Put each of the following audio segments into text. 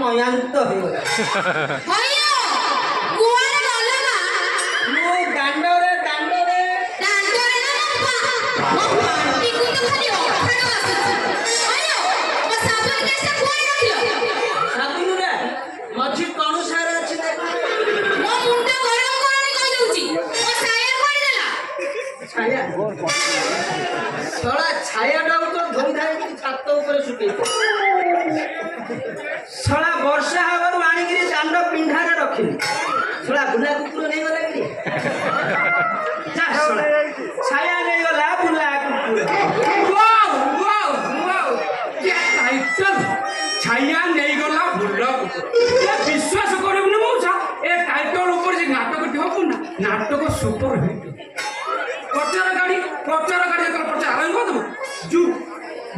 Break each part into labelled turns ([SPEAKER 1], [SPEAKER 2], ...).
[SPEAKER 1] ନୟାନ୍ତ ହେଇଗଲା ମୁଁ ଦାଣ୍ଡରେ ସାବୁନରେ ମଝି କଣୁସାରେ ଅଛି ଛାୟା ଶଳା ଛାୟାଟାକୁ ତ ଧରି ଧାରିକି ଛାତ ଉପରେ ଶୁଖେଇ ଶଳା ବର୍ଷା ହବାରୁ ଆଣିକିରି ଦାଣ୍ଡ ପିଣ୍ଡାରେ ରଖିଲି ଶଳା ବୁଲା କୁକୁର ନେଇଗଲା କି ଛାୟା ନେଇଗଲା ବୁଲା
[SPEAKER 2] ଛାୟା ନେଇଗଲା ବୁଲ ବିଶ୍ୱାସ କରିବୁନି ମଉସା ଏ ଟାଇଟଲ ଉପରେ ଯେ ନାଟକଟି ହବ ନା ନାଟକ ସୁପର ହିଟ୍ ପ୍ରଚାର ଗାଡ଼ି ଯେତେବେଳେ ପ୍ରଚାର ଆରମ୍ଭ କରିଦେବ ଜୁ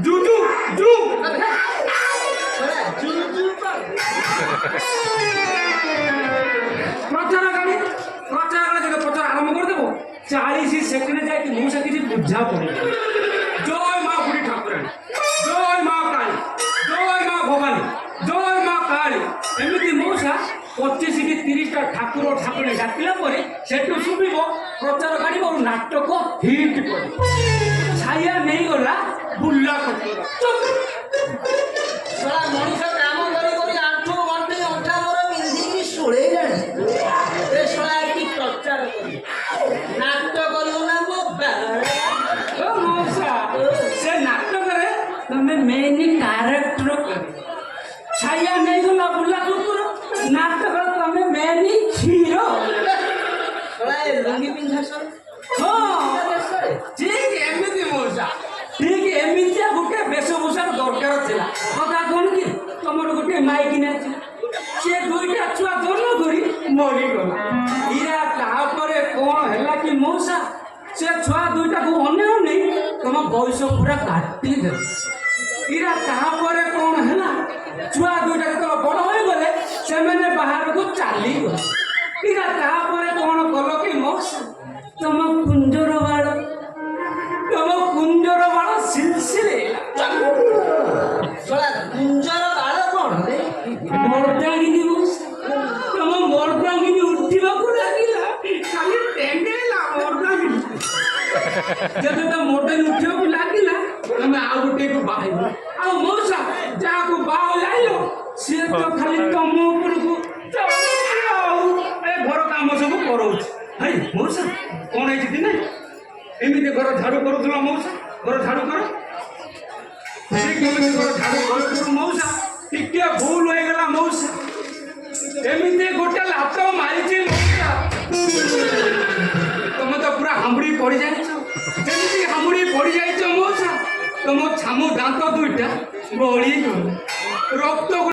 [SPEAKER 2] ଜୁ ଜୁ ଜୁ ପ୍ରଚାର ଗାଡ଼ି ଯେତେବେଳେ ପ୍ରଚାର ଆରମ୍ଭ କରିଦେବ 40 ସେକେଣ୍ଡ ଯାଇକି ମଉସା କିଛି ବୁଝା ପଡ଼ିବ ଜୟ ମା ବୁଢ଼ୀ ଠାକୁରାଣୀ ଜୟ ମା କାଳୀ ଜୟ ମା ଭବାନୀ ଜୟ ମା କାଳୀ ଏମିତି ମଉସା 25 କି 30ଟା ଠାକୁରାଣୀ ଡାକିଲା ପରେ ସେଠୁ ଶୁଭିବ ପ୍ରଚାର ଗାଡ଼ି ଆଉ ନାଟକ ହିଟ୍ କରିବ ଛାୟା ନେଇଗଲା ବୁଲା
[SPEAKER 1] ଶଳା ମଣିଷ କାମ କରି କରି ଆଣ୍ଠୁ ଗଣ୍ଠି ଅଣ୍ଟା ମୋର ପିନ୍ଧିକି ଶୋଳେଇଲାଣି ଏ ଶଳା ଏଠି ପ୍ରଚାର କରି ନାଟ କରିବ ନା ମୋ
[SPEAKER 2] ମଉସା ସେ ନାଟକରେ ତମେ ମେନ୍ କ୍ୟାରେକ୍ଟର କରିବ ଛାୟା ନେଇଗଲା ବୁଲା କୁକୁର ନାଟକରେ ତମେ ମେନ୍ ହିରୋ
[SPEAKER 1] ଶଳା ଏ ଲୁଙ୍ଗି ପିନ୍ଧା ସର
[SPEAKER 2] ଠିକ ଏମିତି ମଉସା ଠିକ ଏମିତିଆ ଗୋଟେ ବେଶଭୂଷାର ଦରକାର ଥିଲା କଥା କଣ କି ତମର ଗୋଟେ ମାଇକି ନାଚି ସେ 2ଟା ଛୁଆ ଜନ୍ମ କରି ମରିଗଲା ଇରା ତାପରେ କଣ ହେଲା କି ମଉସା ସେ ଛୁଆ 2ଟାକୁ ଅନେଇ ତମ ବୟସ ପୁରା କାଟିଦେବ ଇରା ତାପରେ କଣ ହେଲା ଛୁଆ 2ଟା ଯେତେବେଳେ ବଡ଼ ହୋଇଗଲେ ସେମାନେ ବାହାରକୁ ଚାଲିଗଲେ ଇରା ତାପରେ କଣ କଲ କି ମଉସା ତମ କୁଞ୍ଜର ବାଳ ସିଲସିଲେ
[SPEAKER 1] ଶଳା କୁଞ୍ଜର ବାଳ କଣ
[SPEAKER 2] ମର୍ଦାଙ୍ଗିନୀ ତମ ମର୍ଦାଙ୍ଗିନୀ ଉଠିବାକୁ ଲାଗିଲା ଖାଲି ଟେଙ୍ଗେଇଲା ମର୍ଦାଙ୍ଗିନୀ ଯେତେ ତ ମର୍ଦାଙ୍ଗିନୀ ଉଠିବାକୁ ଲାଗିଲା ତମେ ଆଉ ଗୋଟେକୁ ବାହାଇବ ଆଉ ମଉସା ଯାହାକୁ ବାହା ଯାଇଲ ସିଏ ତ ଖାଲି ତମ ଉପରକୁ ଆଉ ଏ ଘର କାମ ସବୁ କରଉଛି ଭାଇ ମଉସା କଣ ହେଇଛି ଦିନେ ଏମିତି ଘର ଝାଡୁ କରୁଥିଲ ମଉସା ଘର ଝାଡୁ କର କେମିତି ଘର ଝାଡୁ କରୁ ମଉସା ଟିକେ ଭୁଲ ହେଇଗଲା ମଉସା ଏମିତି ଗୋଟେ ଲାତ ମାରିଛି ମଉସା ତମେ ତ ପୁରା ହାମୁଡ଼ି ପଡ଼ିଯାଇଛ ଯେମିତି ହାମୁଡ଼ି ପଡ଼ିଯାଇଛ ମଉସା ତମ ଛାମୁ ଦାନ୍ତ 2ଟା ଗଳି ରକ୍ତ